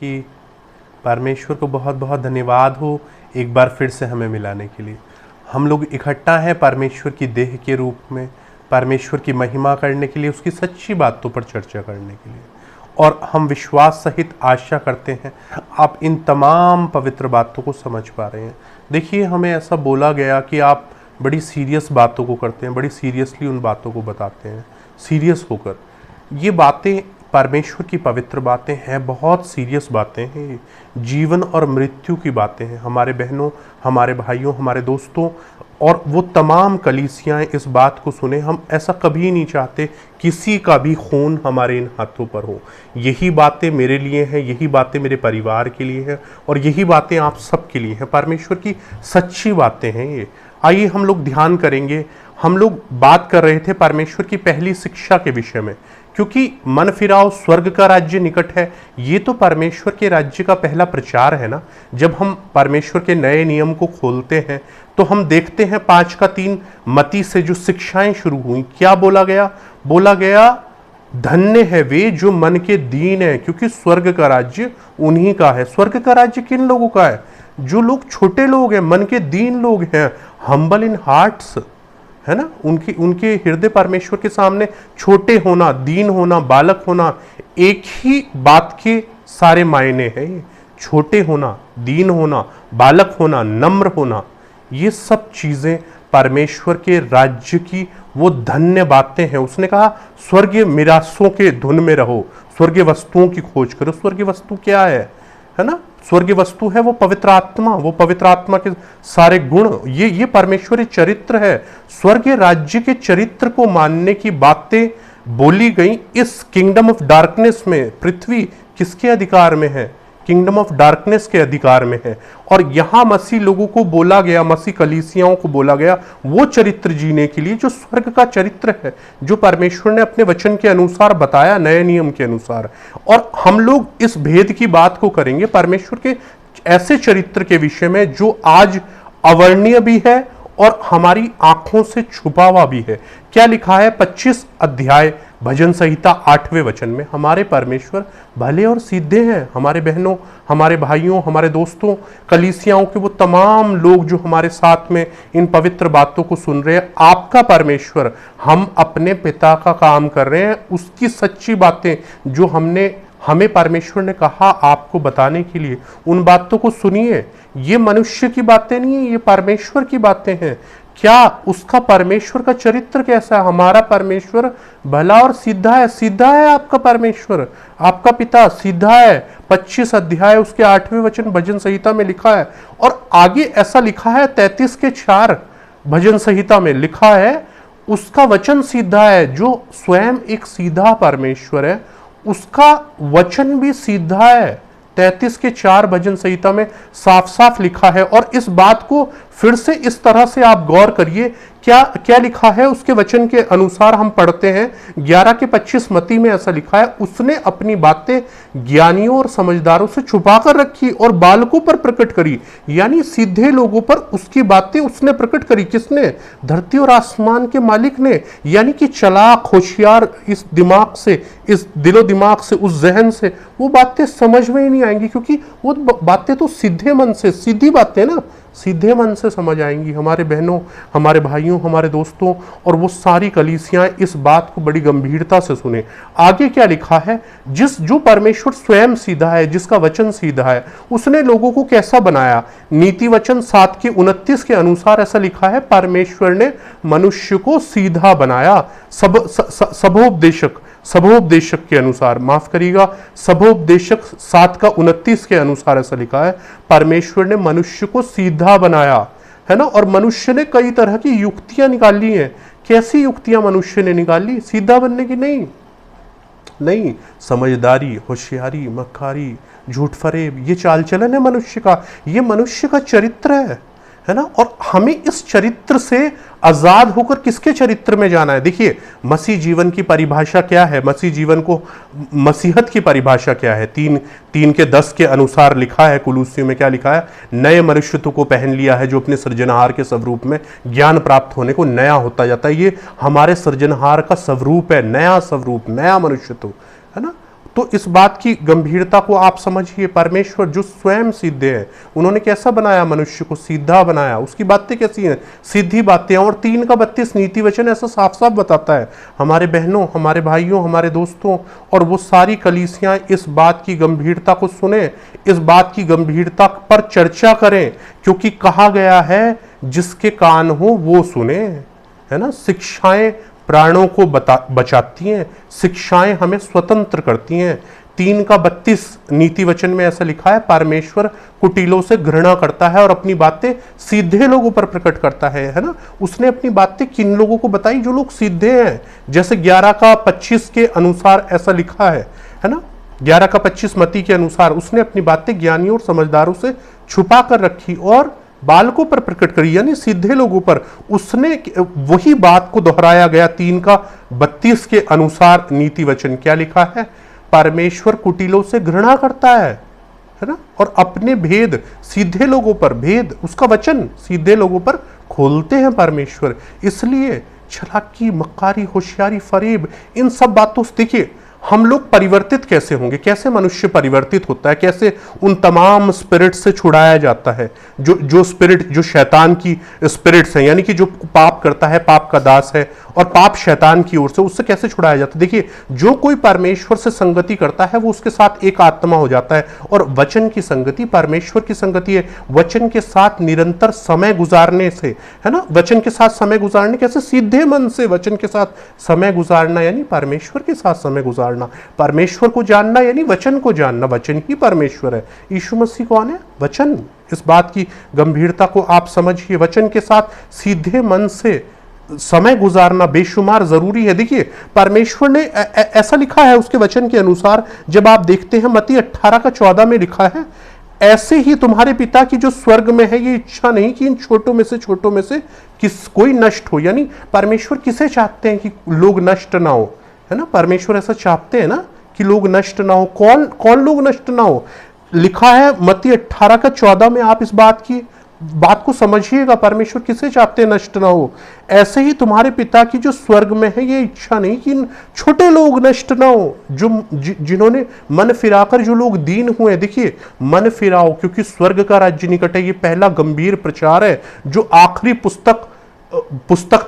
कि परमेश्वर को बहुत बहुत धन्यवाद हो एक बार फिर से हमें मिलाने के लिए। हम लोग इकट्ठा हैं परमेश्वर की देह के रूप में, परमेश्वर की महिमा करने के लिए, उसकी सच्ची बातों पर चर्चा करने के लिए। और हम विश्वास सहित आशा करते हैं आप इन तमाम पवित्र बातों को समझ पा रहे हैं। देखिए, हमें ऐसा बोला गया कि आप बड़ी सीरियस बातों को करते हैं, बड़ी सीरियसली उन बातों को बताते हैं, सीरियस होकर। ये बातें परमेश्वर की पवित्र बातें हैं, बहुत सीरियस बातें हैं, जीवन और मृत्यु की बातें हैं हमारे बहनों, हमारे भाइयों, हमारे दोस्तों। और वो तमाम कलीसियाँ इस बात को सुने। हम ऐसा कभी नहीं चाहते किसी का भी खून हमारे इन हाथों पर हो। यही बातें मेरे लिए हैं, यही बातें मेरे परिवार के लिए हैं, और यही बातें आप सबके लिए हैं। परमेश्वर की सच्ची बातें हैं ये। आइए हम लोग ध्यान करेंगे। हम लोग बात कर रहे थे परमेश्वर की पहली शिक्षा के विषय में, क्योंकि मन फिराओ, स्वर्ग का राज्य निकट है। ये तो परमेश्वर के राज्य का पहला प्रचार है ना। जब हम परमेश्वर के नए नियम को खोलते हैं तो हम देखते हैं 5:3 मत्ती से जो शिक्षाएं शुरू हुई, क्या बोला गया? बोला गया, धन्य है वे जो मन के दीन है, क्योंकि स्वर्ग का राज्य उन्हीं का है। स्वर्ग का राज्य किन लोगों का है? जो लोग छोटे लोग हैं, मन के दीन लोग हैं, हम्बल इन हार्ट्स, है ना। उनके हृदय परमेश्वर के सामने छोटे होना, दीन होना, बालक होना, एक ही बात के सारे मायने हैं ये। छोटे होना, दीन होना, बालक होना, नम्र होना, ये सब चीजें परमेश्वर के राज्य की वो धन्य बातें हैं। उसने कहा स्वर्गीय मिरासों के धुन में रहो, स्वर्गीय वस्तुओं की खोज करो। स्वर्गीय वस्तु क्या है ना? स्वर्गीय वस्तु है वो पवित्र आत्मा, वो पवित्र आत्मा के सारे गुण, ये परमेश्वरी चरित्र है। स्वर्गीय राज्य के चरित्र को मानने की बातें बोली गई। इस किंगडम ऑफ डार्कनेस में पृथ्वी किसके अधिकार में है? किंगडम ऑफ डार्कनेस के अधिकार में है। और यहां मसीह लोगों को बोला गया, मसीह कलीसियाओं को बोला गया वो चरित्र जीने के लिए जो स्वर्ग का चरित्र है, जो परमेश्वर ने अपने वचन के अनुसार बताया, नए नियम के अनुसार। और हम लोग इस भेद की बात को करेंगे परमेश्वर के ऐसे चरित्र के विषय में जो आज अवर्णीय भी है और हमारी आंखों से छुपा हुआ भी है। क्या लिखा है 25 अध्याय भजन संहिता 8वें वचन में? हमारे परमेश्वर भले और सीधे हैं। हमारे बहनों, हमारे भाइयों, हमारे दोस्तों, कलीसियाओं के वो तमाम लोग जो हमारे साथ में इन पवित्र बातों को सुन रहे हैं, आपका परमेश्वर, हम अपने पिता का काम कर रहे हैं, उसकी सच्ची बातें जो हमें परमेश्वर ने कहा आपको बताने के लिए, उन बातों को सुनिए। ये मनुष्य की बातें नहीं है, ये परमेश्वर की बातें हैं। क्या उसका परमेश्वर का चरित्र कैसा है? हमारा परमेश्वर भला और सीधा है। सीधा है आपका परमेश्वर, आपका पिता सीधा है। 25 अध्याय उसके 8वें वचन भजन संहिता में लिखा है। और आगे ऐसा लिखा है 33:4 भजन संहिता में लिखा है, उसका वचन सीधा है। जो स्वयं एक सीधा परमेश्वर है, उसका वचन भी सीधा है। 33:4 भजन संहिता में साफ साफ लिखा है। और इस बात को फिर से इस तरह से आप गौर करिए, क्या लिखा है उसके वचन के अनुसार। हम पढ़ते हैं 11:25 मत्ती में ऐसा लिखा है, उसने अपनी बातें ज्ञानियों और समझदारों से छुपा कर रखी और बालकों पर प्रकट करी। यानी सीधे लोगों पर उसकी बातें उसने प्रकट करी। किसने? धरती और आसमान के मालिक ने। यानी कि चालाक, होशियार इस दिमाग से, इस दिलो दिमाग से, उस जहन से वो बातें समझ में ही नहीं आएंगी, क्योंकि वो बातें तो सीधे मन से, सीधी बातें ना, सीधे मन से समझ आएंगी हमारे बहनों, हमारे भाइयों, हमारे दोस्तों। और वो सारी कलीसियां इस बात को बड़ी गंभीरता से सुने। आगे क्या लिखा है? जो परमेश्वर स्वयं सीधा है, जिसका वचन सीधा है, उसने लोगों को कैसा बनाया? नीति वचन 7:29 के अनुसार ऐसा लिखा है, परमेश्वर ने मनुष्य को सीधा बनाया। सबोपदेशक के अनुसार, माफ करिएगा, सबोपदेशक 7:29 के अनुसार ऐसा लिखा है, परमेश्वर ने मनुष्य को सीधा बनाया, है ना। और मनुष्य ने कई तरह की युक्तियां निकाली हैं। कैसी युक्तियां मनुष्य ने निकाली? सीधा बनने की नहीं, समझदारी, होशियारी, मक्कारी, झूठ फरेब, ये चाल चलन है मनुष्य का। ये मनुष्य का चरित्र है ना। और हमें इस चरित्र से आजाद होकर किसके चरित्र में जाना है? देखिए, मसीह जीवन की परिभाषा क्या है? मसीह जीवन को, मसीहत की परिभाषा क्या है? 3:10 के अनुसार लिखा है, कुलूसियों में क्या लिखा है? नए मनुष्यत्व को पहन लिया है, जो अपने सृजनहार के स्वरूप में ज्ञान प्राप्त होने को नया होता जाता है। ये हमारे सृजनहार का स्वरूप है, नया स्वरूप, नया मनुष्यत्व, है ना। तो इस बात की गंभीरता को आप समझिए। परमेश्वर जो स्वयं सीधे है, उन्होंने कैसा बनाया मनुष्य को? सीधा बनाया। उसकी बातें कैसी हैं? सीधी बातें। और 3:32 नीति वचन ऐसा साफ साफ बताता है। हमारे बहनों, हमारे भाइयों, हमारे दोस्तों और वो सारी कलीसियां इस बात की गंभीरता को सुने, इस बात की गंभीरता पर चर्चा करें, क्योंकि कहा गया है जिसके कान हो वो सुने, है ना। शिक्षाएं प्राणों को बचाती हैं, शिक्षाएं हमें स्वतंत्र करती हैं। 3:32 नीति वचन में ऐसा लिखा है, परमेश्वर कुटिलों से घृणा करता है और अपनी बातें सीधे लोगों पर प्रकट करता है ना। उसने अपनी बातें किन लोगों को बताई? जो लोग सीधे हैं। जैसे 11:25 के अनुसार ऐसा लिखा है ना। 11:25 मत्ती के अनुसार उसने अपनी बातें ज्ञानियों और समझदारों से छुपा कर रखी और बालकों पर प्रकट करी, यानी सीधे लोगों पर। उसने वही बात को दोहराया गया 3:32 के अनुसार नीति वचन। क्या लिखा है? परमेश्वर कुटिलों से घृणा करता है ना, और अपने भेद सीधे लोगों पर, भेद उसका वचन सीधे लोगों पर खोलते हैं परमेश्वर। इसलिए चालाकी, मक्कारी, होशियारी, फरेब, इन सब बातों से देखिए हम लोग परिवर्तित कैसे होंगे, कैसे मनुष्य परिवर्तित होता है, कैसे उन तमाम स्पिरिट से छुड़ाया जाता है, जो स्पिरिट, जो शैतान की स्पिरिट्स हैं, यानी कि जो पाप करता है, पाप का दास है, और पाप शैतान की ओर से, उससे कैसे छुड़ाया जाता है। देखिए, जो कोई परमेश्वर से संगति करता है वो उसके साथ एक आत्मा हो जाता है, और वचन की संगति परमेश्वर की संगति है। वचन के साथ निरंतर समय गुजारने से, है ना, वचन के साथ समय गुजारने, कैसे? सीधे मन से वचन के साथ समय गुजारना, यानी परमेश्वर के साथ समय गुजारना। परमेश्वर को जानना यानी वचन को जानना। वचन ही परमेश्वर है। यीशु मसीह कौन है? वचन। इस बात की गंभीरता को आप समझिए। वचन के साथ सीधे मन से समय गुजारना बेशुमार जरूरी है। देखिए, परमेश्वर ने ऐसा लिखा है उसके वचन के अनुसार, जब आप देखते हैं मत्ती 18:14 में लिखा है, ऐसे ही तुम्हारे पिता की जो स्वर्ग में है ये इच्छा नहीं कि इन छोटों में से कोई नष्ट हो। यानी परमेश्वर किसे चाहते हैं कि लोग नष्ट ना हो, है ना। परमेश्वर ऐसा चाहते हैं ना कि लोग नष्ट ना हो। कौन लोग नष्ट ना हो? लिखा है मत्ती 18:14 में। आप इस बात को समझिएगा, परमेश्वर किसे चाहते हैं नष्ट ना हो? ऐसे ही तुम्हारे पिता की जो स्वर्ग में है ये इच्छा नहीं कि इन छोटे लोग नष्ट ना हो, जिन्होंने मन फिराकर, जो लोग दीन हुए। देखिए, मन फिराओ, क्योंकि स्वर्ग का राज्य निकट है। ये पहला गंभीर प्रचार है जो आखिरी पुस्तक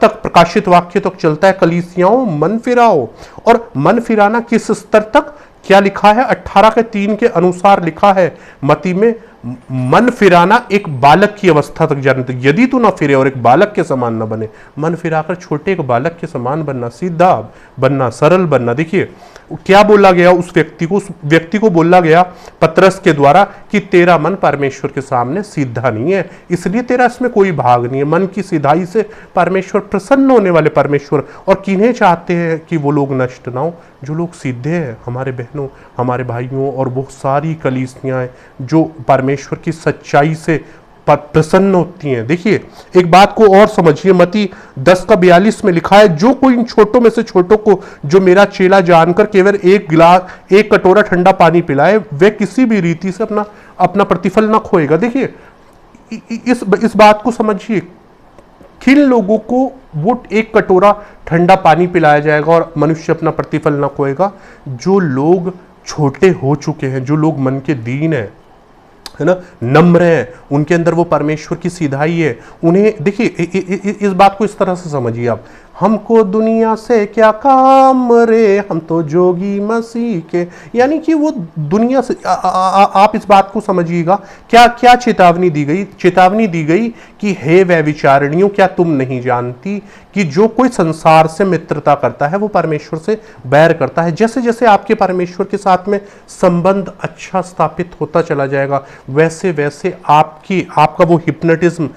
तक, प्रकाशित वाक्य तक चलता है। कलीसियाओं, मन फिराओ। और मन फिराना किस स्तर तक? क्या लिखा है? 18:3 के अनुसार लिखा है मत्ती में, मन फिराना एक बालक की अवस्था तक जाने तक। यदि तू ना फिरे और एक बालक के समान ना बने, मन फिराकर छोटे एक बालक के समान बनना, सीधा बनना, सरल बनना। देखिए क्या बोला गया उस व्यक्ति को बोला गया पतरस के द्वारा कि तेरा मन परमेश्वर के सामने सीधा नहीं है, इसलिए तेरा इसमें कोई भाग नहीं है। मन की सीधाई से परमेश्वर प्रसन्न होने वाले परमेश्वर, और किन्हें चाहते हैं कि वो लोग नष्ट ना हो? जो लोग सीधे हैं, हमारे बहनों, हमारे भाइयों, और वो सारी कलीसियां जो परमेश्वर की सच्चाई से प्रसन्न होती हैं। देखिए, एक बात को और समझिए, मत्ती 10:42 में लिखा है, जो कोई इन छोटों में से छोटों को जो मेरा चेला जानकर केवल एक कटोरा ठंडा पानी पिलाए, वह किसी भी रीति से अपना प्रतिफल न खोएगा। देखिए, इस बात को समझिए, किन लोगों को वो एक कटोरा ठंडा पानी पिलाया जाएगा और मनुष्य अपना प्रतिफल न खोएगा? जो लोग छोटे हो चुके हैं, जो लोग मन के दीन है ना, नम्र है, उनके अंदर वो परमेश्वर की सीधाई है। उन्हें देखिए, इस बात को इस तरह से समझिए आप, हमको दुनिया से क्या काम रे, हम तो जोगी मसीह के। यानी कि वो दुनिया से आप इस बात को समझिएगा, क्या चेतावनी दी गई? चेतावनी दी गई कि हे व्यभिचारिणियों, क्या तुम नहीं जानती कि जो कोई संसार से मित्रता करता है वो परमेश्वर से बैर करता है। जैसे जैसे आपके परमेश्वर के साथ में संबंध अच्छा स्थापित होता चला जाएगा, वैसे वैसे आपका वो हिप्नोटिज्म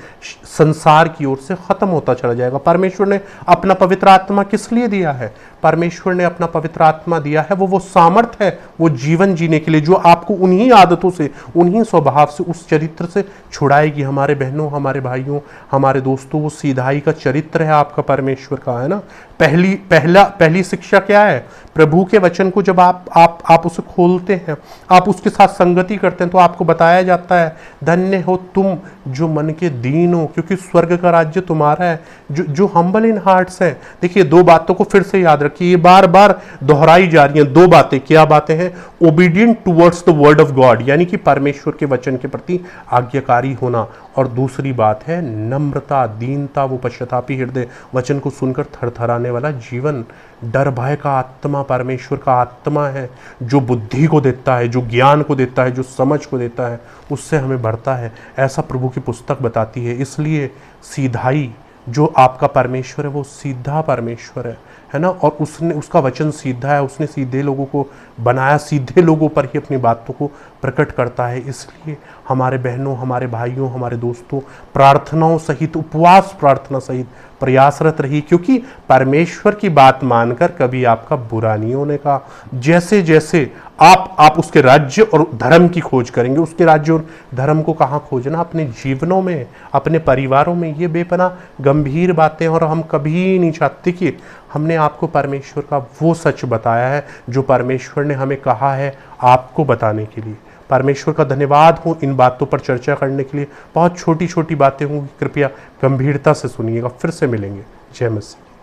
संसार की ओर से खत्म होता चला जाएगा। परमेश्वर ने अपना पवित्र आत्मा किस लिए दिया है? परमेश्वर ने अपना पवित्र आत्मा दिया है, वो सामर्थ्य है, वो जीवन जीने के लिए, जो आपको उन्हीं आदतों से, उन्हीं स्वभाव से, उस चरित्र से छुड़ाएगी। हमारे बहनों, हमारे भाइयों, हमारे दोस्तों, वो सीधाई का चरित्र है आपका परमेश्वर का, है ना। पहली शिक्षा क्या है? प्रभु के वचन को जब आप उसे खोलते हैं, आप उसके साथ संगति करते हैं, तो आपको बताया जाता है धन्य हो तुम जो मन के दीन हो, क्योंकि स्वर्ग का राज्य तुम्हारा है। जो हम्बल इन हार्ट्स है। देखिए, दो बातों को फिर से याद रखिए, ये बार बार दोहराई जा रही हैं दो बातें। क्या बातें हैं? Obedient towards the word of God, यानी कि परमेश्वर के वचन के प्रति आज्ञाकारी होना, और दूसरी बात है नम्रता, दीनता, वो पश्चातापी हृदय, वचन को सुनकर थरथराने वाला जीवन। डर भय का आत्मा परमेश्वर का आत्मा है, जो बुद्धि को देता है, जो ज्ञान को देता है, जो समझ को देता है, उससे हमें बढ़ता है। ऐसा प्रभु की पुस्तक बताती है। इसलिए सीधाई, जो आपका परमेश्वर है वो सीधा परमेश्वर है ना, और उसका वचन सीधा है। उसने सीधे लोगों को बनाया, सीधे लोगों पर ही अपनी बातों को प्रकट करता है। इसलिए हमारे बहनों, हमारे भाइयों, हमारे दोस्तों, प्रार्थनाओं सहित, उपवास प्रार्थना सहित प्रयासरत रही, क्योंकि परमेश्वर की बात मानकर कभी आपका बुरा नहीं होने का। जैसे जैसे आप उसके राज्य और धर्म की खोज करेंगे, उसके राज्य और धर्म को कहाँ खोजना? अपने जीवनों में, अपने परिवारों में। ये बेपनाह गंभीर बातें, और हम कभी नहीं चाहते कि हमने आपको परमेश्वर का वो सच बताया है जो परमेश्वर ने हमें कहा है आपको बताने के लिए। परमेश्वर का धन्यवाद हो इन बातों पर चर्चा करने के लिए। बहुत छोटी छोटी बातें होंगी, कृपया गंभीरता से सुनिएगा। फिर से मिलेंगे। जय मसीह।